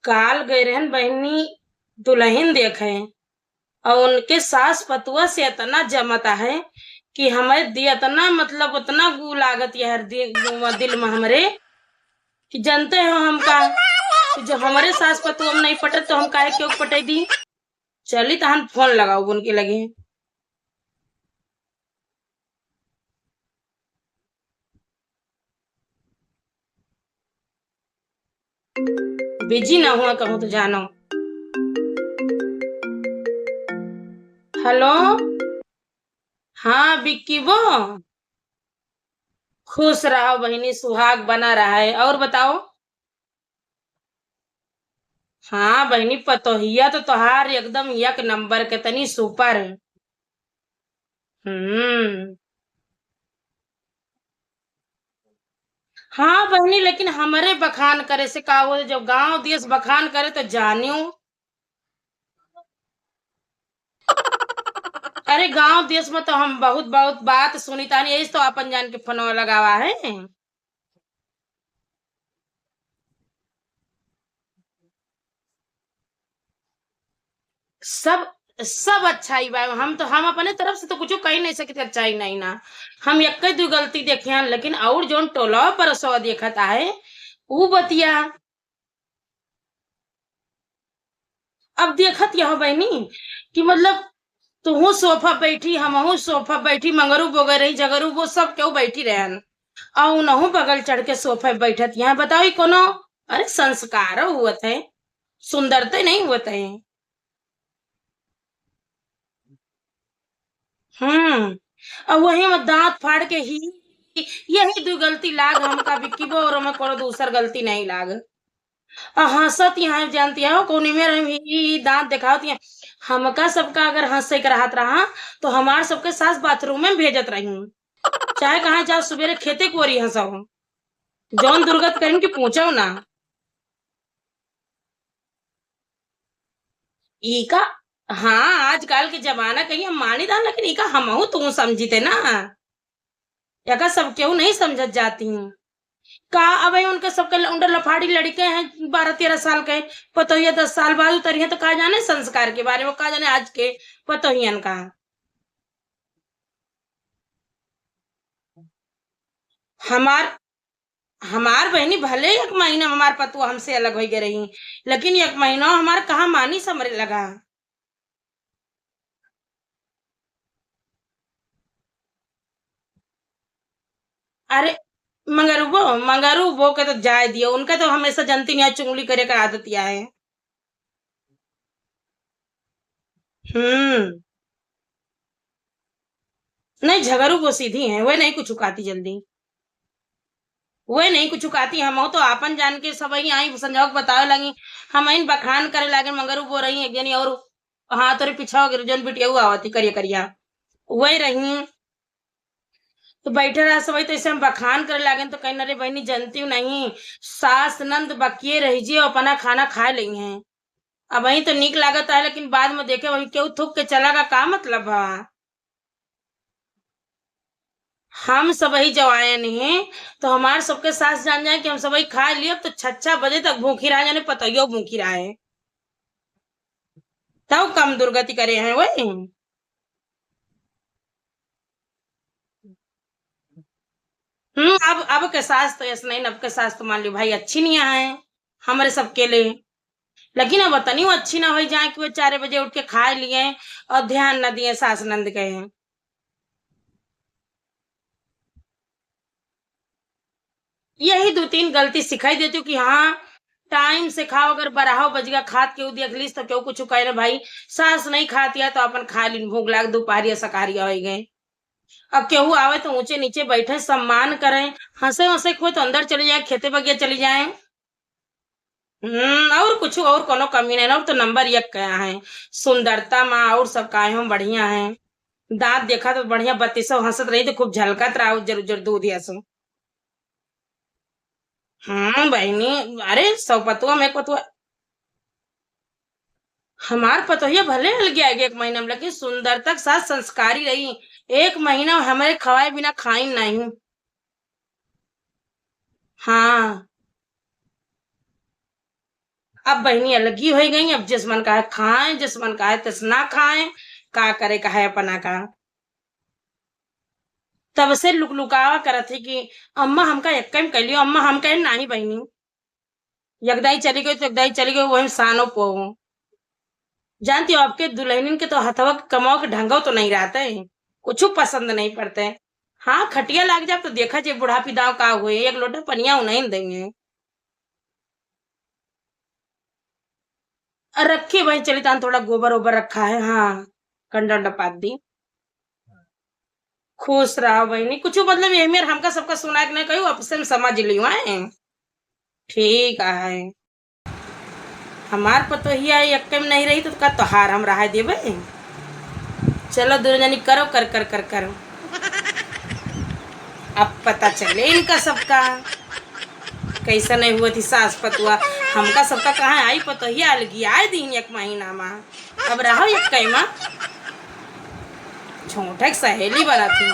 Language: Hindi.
काल गए रहन बहनी दुल्हन देखे और उनके सास पतुआ से इतना जमता है कि हमारे दिल इतना मतलब उतना गू लागत यार दिल में हमरे कि जानते हो हम का कि जब हमारे सास पतुआ में नहीं पटे तो हम काहे क्यों पटे दी। चली तो हम फोन लगाओ उनके लगे। बिजी ना हुआ कहूँ तो जानो। हेलो। हाँ बिक्की वो। खुश रहो बहनी सुहाग बना रहा है और बताओ। हाँ बहनी पतोहिया तो तोहार एकदम एक नंबर के तनी सुपर। हम्म। हाँ बहनी लेकिन हमारे बखान करे से का हो जब गांव देश बखान करे तो जानियो। अरे गांव देश में तो हम बहुत बहुत बात सुनी तानी यही तो अपन जान के फोनवा लगावा है। सब सब अच्छाई बा हम अपने तरफ से तो कुछ कही नहीं सकते अच्छाई नहीं ना। हम एक दो गलती देखे हैं लेकिन और जोन टोला पर सो देखता है वो बतिया। अब देखत यह बहनी कि मतलब तू सोफा बैठी हमहू सोफा बैठी मंगरू बोगे रही झगरू वो सब क्यों बैठी रहन और उनहू बगल चढ़ के सोफे बैठत यहाँ बताओ ई कोनो। अरे संस्कार हुआ थे सुंदरते नहीं हुआ थे। और वही में दांत फाड़ के ही यही दो गलती लाग हमका बिक्की बो और हमें कोनो दूसर गलती नहीं लाग। हंसत यहाँ जानती है कोनी में रही दांत दिखावती है। हमका सबका अगर हंसे के रहत रहा तो हमार सबके सास बाथरूम में भेजत रही चाहे कहा जाओ सवेरे खेते कोरी हंसो जौन दुर्गत कहीं की पूछो ना। ईका हाँ आजकल के जमाना कहीं हम मानी था लेकिन ईका हमहू तू समझी थे ना। या सब क्यों नहीं समझत जाती हूँ का अब उनके सबके उनके लफाड़ी लड़के हैं 12-13 साल के पतोहिया 10 साल बाद उतरी तो कहा जाने संस्कार के बारे में कहा जाने आज के पतोहियन का। हमार हमार बहनी भले एक महीना हमार पतुआ हमसे अलग हो गए रही लेकिन एक महीना हमार कहा मानी समरे लगा। अरे मंगरू वो के तो जाय दियो उनका तो हमेशा जनती नहीं चुंगली करे का आदत या है। हम्म। नहीं झगड़ू वो सीधी है वह नहीं कुछ चुकाती जल्दी। वह नहीं कुछ चुकाती हम तो आपन जान के सब ही आई संजोग बतावे लगी हम इन बखान करे लागे मगर वो रही है यानी और हाँ तोरे पीछा गिरजन बिटिया हुआ आवती करिया करिया वही रही तो बैठे रहा सब तो ऐसे हम बखान करे लागे तो कहीं अरे बहनी जनती हूँ नहीं सास नंद बकिए रह जी और अपना खाना खा ली हैं। अब वही तो निक लागत है लेकिन बाद में देखे वही क्यों थूक के चला का मतलब है। हम सबही जवान हैं तो हमारे सबके सास जान जाए कि हम सबही खा लिए तो 6-6 बजे तक भूखी रहा जाने पता ही भूखी रहा है तब कम दुर्गति करे हैं वही। अब के सास तो ऐसा नहीं अब के सास तो मान ली भाई अच्छी नहीं है हमारे सबके लिए लेकिन अब बतानी वो अच्छी ना हो जाए कि वो 4 बजे उठ के खा लिए और ध्यान न दिए सास नंद के हैं। यही 2-3 गलती सिखाई देती हूँ कि हाँ टाइम से खाओ अगर बराहो बजगा खात के देख लीस तो क्यों कुछ कह रहे भाई सास नहीं खाती है तो अपन खा ली भूख लाग दोपहरिया सकारिया हो गए। अब केहू आवे तो ऊंचे नीचे बैठे सम्मान करें हंसे हंसे कोई तो अंदर चले जाए खेते बगिया चली जाए। और कुछ और कोनो कमी नहीं ना और तो नंबर एक क्या है सुंदरता में और सब काहे हम बढ़िया है। दांत देखा तो बढ़िया 3200 हंसत रही तो खूब झलकत रहा उज्जर उज्जर दूध या सो। बहनी अरे सौ पतुआ में एक पतुआ हमार पतोहिया भले हल गया एक महीना में लेकिन सुंदरता के साथ संस्कारी रही। एक महीना हमारे खवाए बिना खाई नहीं। हाँ अब बहनी अलग ही हो गई, अब जिस मन का है खाएं, जिस मन का है तिस ना खाएं, का करे का है अपना का। तब से लुकलुकावा करत थी कि अम्मा हमका एक कम कर लियो, अम्मा हम कहे नहीं बहनी, यगदाई चली गई तो यगदाई चली गई, वही सानो पो। जानती हो आपके दुल्हनिन के तो हथवा के कमाओ के ढंगो तो नहीं रहते हैं, कुछ पसंद नहीं पड़ते। हाँ खटिया लाग जाए तो देखा जे बुढ़ापी दाव का हुए, एक लोटा पनिया नहीं देंगे। रखी वही चली तान, थोड़ा गोबर ओबर रखा है, हाँ कंडा उंडा पात दी। खुश रहा बहनी, कुछ मतलब ये मेरे हमका सबका सुना के नहीं कहूँ, अब से समझ लियो है। ठीक है, हमार पतो ही आई एक में नहीं रही तो का तोहार हम रहा देवे। चलो दोनों जनी करो, कर कर कर करो, अब पता चले इनका सबका कैसा नहीं हुआ थी सास पतुआ। हमका सबका कहाँ आई पतो ही अलगी आए दिन एक महीना में, अब रहो एक कई माँ छोटे सहेली बना थी।